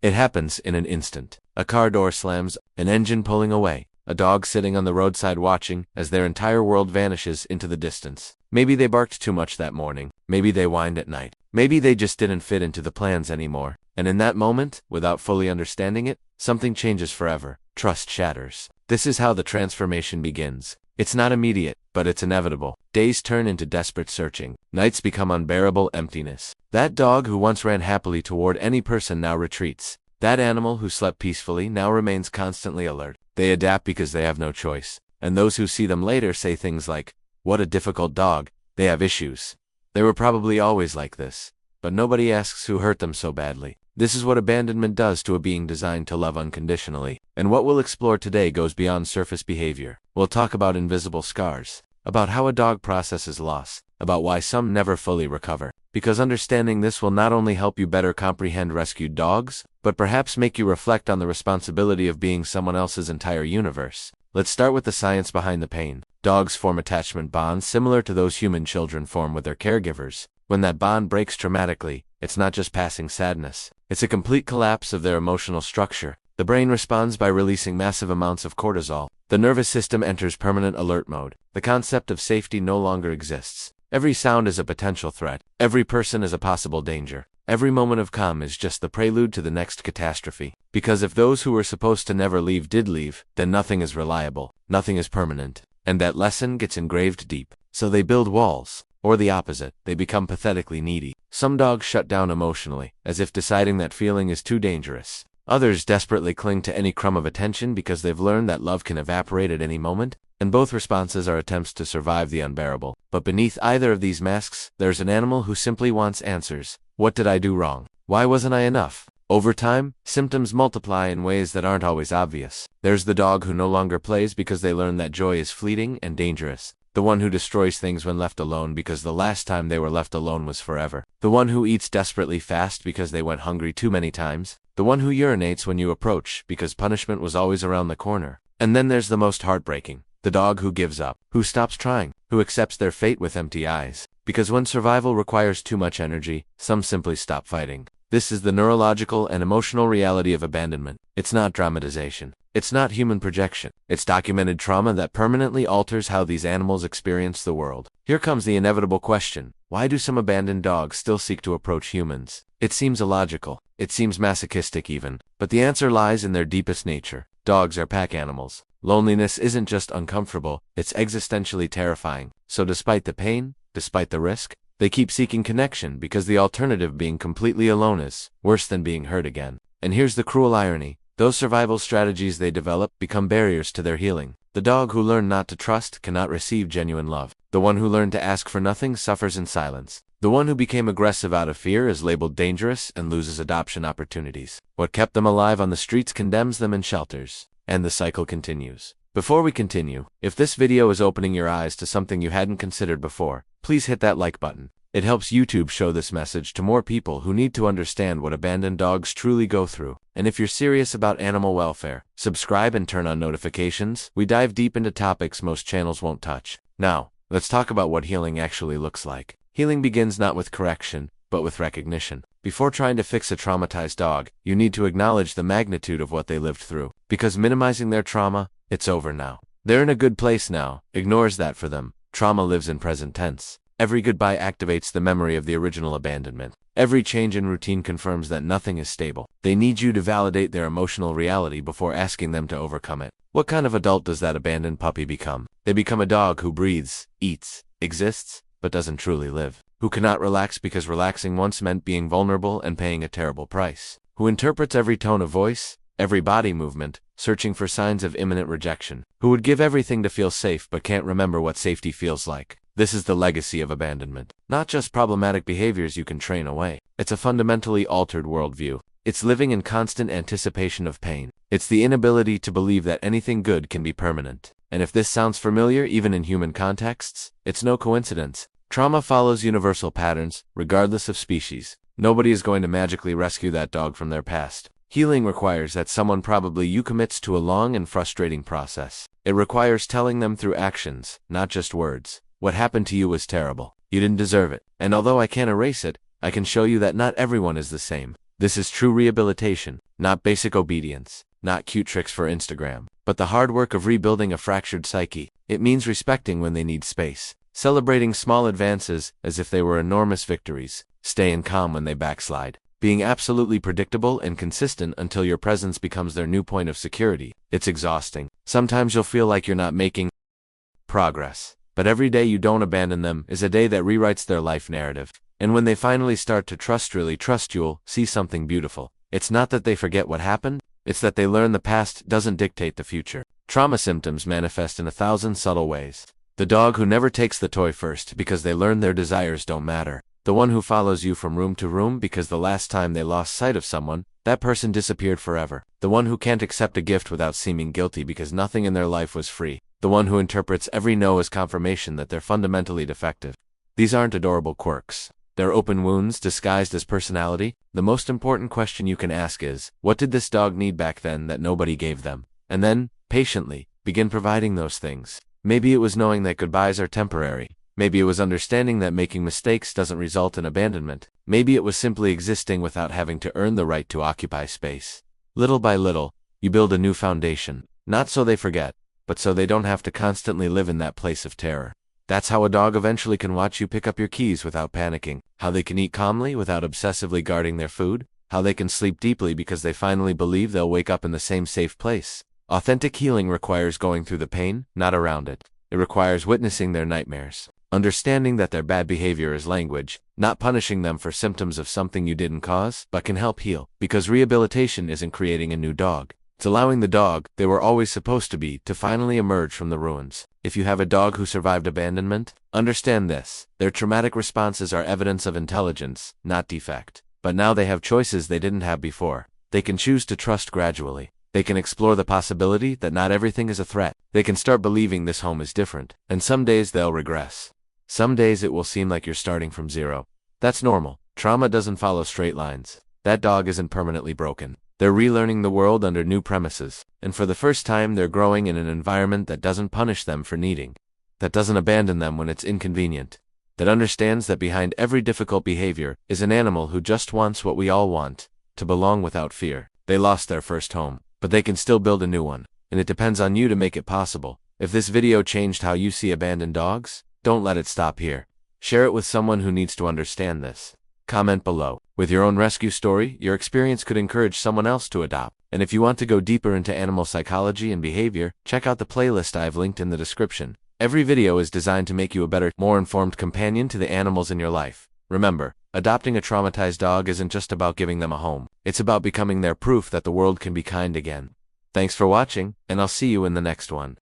It happens in an instant. A car door slams, an engine pulling away, a dog sitting on the roadside watching as their entire world vanishes into the distance. Maybe they barked too much that morning. Maybe they whined at night. Maybe they just didn't fit into the plans anymore. And in that moment, without fully understanding it, something changes forever. Trust shatters. This is how the transformation begins. It's not immediate, but it's inevitable. Days turn into desperate searching. Nights become unbearable emptiness. That dog who once ran happily toward any person now retreats. That animal who slept peacefully now remains constantly alert. They adapt because they have no choice. And those who see them later say things like, "What a difficult dog. They have issues. They were probably always like this." But nobody asks who hurt them so badly. This is what abandonment does to a being designed to love unconditionally. And what we'll explore today goes beyond surface behavior. We'll talk about invisible scars, about how a dog processes loss, about why some never fully recover. Because understanding this will not only help you better comprehend rescued dogs, but perhaps make you reflect on the responsibility of being someone else's entire universe. Let's start with the science behind the pain. Dogs form attachment bonds similar to those human children form with their caregivers. When that bond breaks traumatically, it's not just passing sadness. It's a complete collapse of their emotional structure. The brain responds by releasing massive amounts of cortisol. The nervous system enters permanent alert mode. The concept of safety no longer exists. Every sound is a potential threat. Every person is a possible danger. Every moment of calm is just the prelude to the next catastrophe. Because if those who were supposed to never leave did leave, then nothing is reliable, nothing is permanent. And that lesson gets engraved deep. So they build walls. Or the opposite, they become pathetically needy. Some dogs shut down emotionally, as if deciding that feeling is too dangerous. Others desperately cling to any crumb of attention because they've learned that love can evaporate at any moment, and both responses are attempts to survive the unbearable. But beneath either of these masks, there's an animal who simply wants answers. What did I do wrong? Why wasn't I enough? Over time, symptoms multiply in ways that aren't always obvious. There's the dog who no longer plays because they learn that joy is fleeting and dangerous. The one who destroys things when left alone because the last time they were left alone was forever. The one who eats desperately fast because they went hungry too many times. The one who urinates when you approach because punishment was always around the corner. And then there's the most heartbreaking. The dog who gives up, who stops trying, who accepts their fate with empty eyes. Because when survival requires too much energy, some simply stop fighting. This is the neurological and emotional reality of abandonment. It's not dramatization. It's not human projection. It's documented trauma that permanently alters how these animals experience the world. Here comes the inevitable question. Why do some abandoned dogs still seek to approach humans? It seems illogical. It seems masochistic even. But the answer lies in their deepest nature. Dogs are pack animals. Loneliness isn't just uncomfortable, it's existentially terrifying. So despite the pain, despite the risk, they keep seeking connection because the alternative, being completely alone, is worse than being hurt again. And here's the cruel irony. Those survival strategies they develop become barriers to their healing. The dog who learned not to trust cannot receive genuine love. The one who learned to ask for nothing suffers in silence. The one who became aggressive out of fear is labeled dangerous and loses adoption opportunities. What kept them alive on the streets condemns them in shelters. And the cycle continues. Before we continue, if this video is opening your eyes to something you hadn't considered before, please hit that like button. It helps YouTube show this message to more people who need to understand what abandoned dogs truly go through. And if you're serious about animal welfare, subscribe and turn on notifications. We dive deep into topics most channels won't touch. Now, let's talk about what healing actually looks like. Healing begins not with correction, but with recognition. Before trying to fix a traumatized dog, you need to acknowledge the magnitude of what they lived through. Because minimizing their trauma, it's over now. They're in a good place now, ignores that for them. Trauma lives in present tense. Every goodbye activates the memory of the original abandonment. Every change in routine confirms that nothing is stable. They need you to validate their emotional reality before asking them to overcome it. What kind of adult does that abandoned puppy become? They become a dog who breathes, eats, exists, but doesn't truly live. Who cannot relax because relaxing once meant being vulnerable and paying a terrible price. Who interprets every tone of voice, every body movement, searching for signs of imminent rejection. Who would give everything to feel safe but can't remember what safety feels like. This is the legacy of abandonment. Not just problematic behaviors you can train away. It's a fundamentally altered worldview. It's living in constant anticipation of pain. It's the inability to believe that anything good can be permanent. And if this sounds familiar even in human contexts, it's no coincidence. Trauma follows universal patterns, regardless of species. Nobody is going to magically rescue that dog from their past. Healing requires that someone, probably you, commits to a long and frustrating process. It requires telling them through actions, not just words. What happened to you was terrible. You didn't deserve it. And although I can't erase it, I can show you that not everyone is the same. This is true rehabilitation, not basic obedience, not cute tricks for Instagram, but the hard work of rebuilding a fractured psyche. It means respecting when they need space, celebrating small advances as if they were enormous victories, staying calm when they backslide, being absolutely predictable and consistent until your presence becomes their new point of security. It's exhausting. Sometimes you'll feel like you're not making progress, but every day you don't abandon them is a day that rewrites their life narrative. And when they finally start to really trust, you'll see something beautiful. It's not that they forget what happened, it's that they learn the past doesn't dictate the future. Trauma symptoms manifest in 1,000 subtle ways. The dog who never takes the toy first because they learn their desires don't matter. The one who follows you from room to room because the last time they lost sight of someone, that person disappeared forever. The one who can't accept a gift without seeming guilty because nothing in their life was free. The one who interprets every no as confirmation that they're fundamentally defective. These aren't adorable quirks. They're open wounds disguised as personality. The most important question you can ask is, what did this dog need back then that nobody gave them? And then, patiently, begin providing those things. Maybe it was knowing that goodbyes are temporary. Maybe it was understanding that making mistakes doesn't result in abandonment. Maybe it was simply existing without having to earn the right to occupy space. Little by little, you build a new foundation, not so they forget, but so they don't have to constantly live in that place of terror. That's how a dog eventually can watch you pick up your keys without panicking, how they can eat calmly without obsessively guarding their food, how they can sleep deeply because they finally believe they'll wake up in the same safe place. Authentic healing requires going through the pain, not around it. It requires witnessing their nightmares, understanding that their bad behavior is language, not punishing them for symptoms of something you didn't cause, but can help heal. Because rehabilitation isn't creating a new dog. It's allowing the dog they were always supposed to be to finally emerge from the ruins. If you have a dog who survived abandonment, understand this. Their traumatic responses are evidence of intelligence, not defect. But now they have choices they didn't have before. They can choose to trust gradually. They can explore the possibility that not everything is a threat. They can start believing this home is different. And some days they'll regress. Some days it will seem like you're starting from zero. That's normal. Trauma doesn't follow straight lines. That dog isn't permanently broken. They're relearning the world under new premises, and for the first time they're growing in an environment that doesn't punish them for needing, that doesn't abandon them when it's inconvenient, that understands that behind every difficult behavior is an animal who just wants what we all want, to belong without fear. They lost their first home, but they can still build a new one, and it depends on you to make it possible. If this video changed how you see abandoned dogs, don't let it stop here. Share it with someone who needs to understand this. Comment below. With your own rescue story, your experience could encourage someone else to adopt. And if you want to go deeper into animal psychology and behavior, check out the playlist I've linked in the description. Every video is designed to make you a better, more informed companion to the animals in your life. Remember, adopting a traumatized dog isn't just about giving them a home. It's about becoming their proof that the world can be kind again. Thanks for watching, and I'll see you in the next one.